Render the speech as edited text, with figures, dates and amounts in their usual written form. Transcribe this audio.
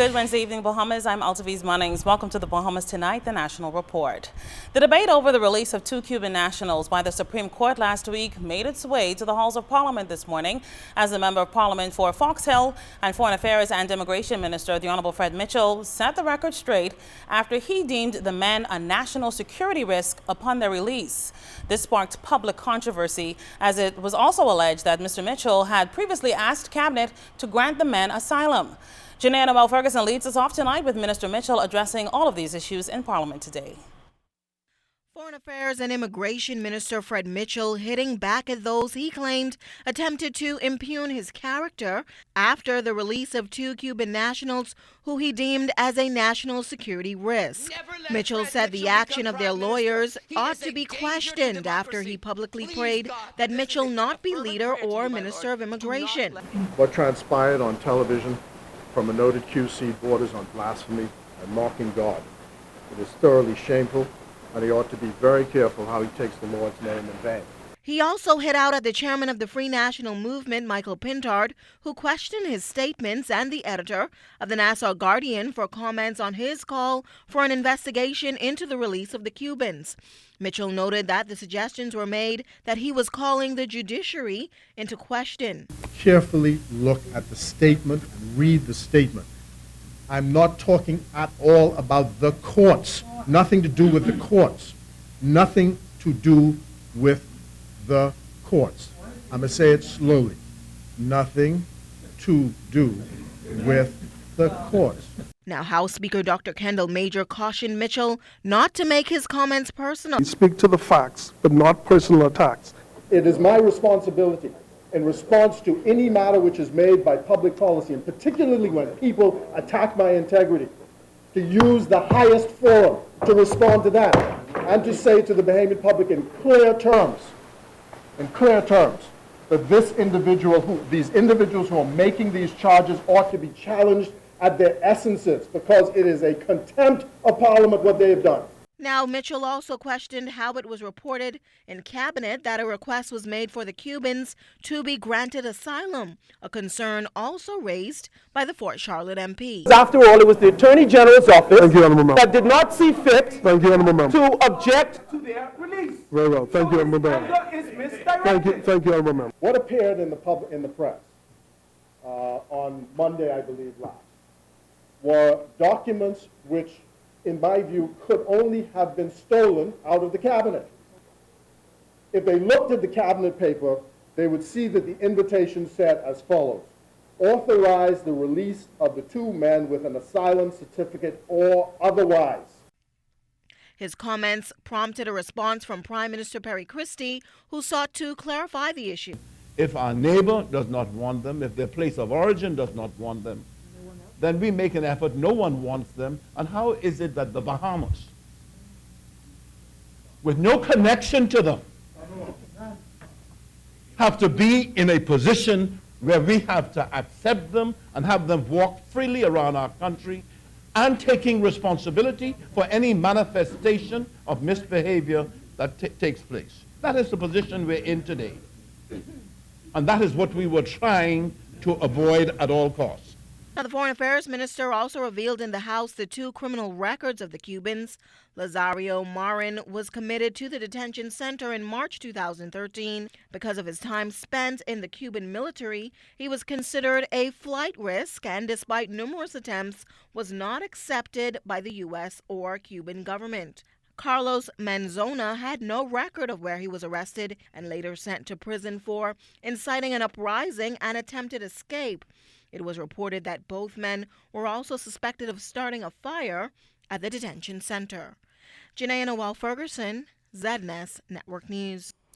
Good Wednesday evening, Bahamas. I'm Altaviz Munnings. Welcome to the Bahamas Tonight, the National Report. The debate over the release of 2 Cuban nationals by the Supreme Court last week made its way to the halls of Parliament this morning as the Member of Parliament for Fox Hill and Foreign Affairs and Immigration Minister, the Honorable Fred Mitchell, set the record straight after he deemed the men a national security risk upon their release. This sparked public controversy as it was also alleged that Mr. Mitchell had previously asked Cabinet to grant the men asylum. Janae Ferguson leads us off tonight with Minister Mitchell addressing all of these issues in Parliament today. Foreign Affairs and Immigration Minister Fred Mitchell hitting back at those he claimed attempted to impugn his character after the release of 2 Cuban nationals who he deemed as a national security risk. Mitchell said the action of their lawyers ought to be questioned after he publicly prayed that Mitchell not be leader or Minister of Immigration. What transpired on television from a noted QC borders on blasphemy and mocking God. It is thoroughly shameful, and he ought to be very careful how he takes the Lord's name in vain. He also hit out at the chairman of the Free National Movement, Michael Pintard, who questioned his statements, and the editor of the Nassau Guardian for comments on his call for an investigation into the release of the Cubans. Mitchell noted that the suggestions were made that he was calling the judiciary into question. Carefully look at the statement and read the statement. I'm not talking at all about the courts. Nothing to do with the courts. Nothing to do with the courts. I'm going to say it slowly. Nothing to do with the courts. Now, House Speaker Dr. Kendall Major cautioned Mitchell not to make his comments personal. Speak to the facts, but not personal attacks. It is my responsibility in response to any matter which is made by public policy, and particularly when people attack my integrity, to use the highest forum to respond to that and to say to the Bahamian public in clear terms, that these individuals who are making these charges ought to be challenged at their essences, because it is a contempt of Parliament what they have done. Now, Mitchell also questioned how it was reported in Cabinet that a request was made for the Cubans to be granted asylum, a concern also raised by the Fort Charlotte MP. After all, it was the Attorney General's office that did not see fit to object to their release. Very well. Thank you, Honourable Member. Thank you, Honourable Member. What appeared in the press on Monday, I believe, last, were documents which, in my view, could only have been stolen out of the Cabinet. If they looked at the Cabinet paper, they would see that the invitation said as follows: authorize the release of the 2 men with an asylum certificate or otherwise. His comments prompted a response from Prime Minister Perry Christie, who sought to clarify the issue. If our neighbor does not want them, if their place of origin does not want them, then we make an effort. No one wants them. And how is it that the Bahamas, with no connection to them, have to be in a position where we have to accept them and have them walk freely around our country and taking responsibility for any manifestation of misbehavior that takes place? That is the position we're in today. And that is what we were trying to avoid at all costs. Now, the Foreign Affairs Minister also revealed in the House the 2 criminal records of the Cubans. Lazario Marin was committed to the detention center in March 2013. Because of his time spent in the Cuban military, he was considered a flight risk and, despite numerous attempts, was not accepted by the U.S. or Cuban government. Carlos Manzona had no record of where he was arrested and later sent to prison for inciting an uprising and attempted escape. It was reported that both men were also suspected of starting a fire at the detention center. Janae Ferguson, ZNS Network News.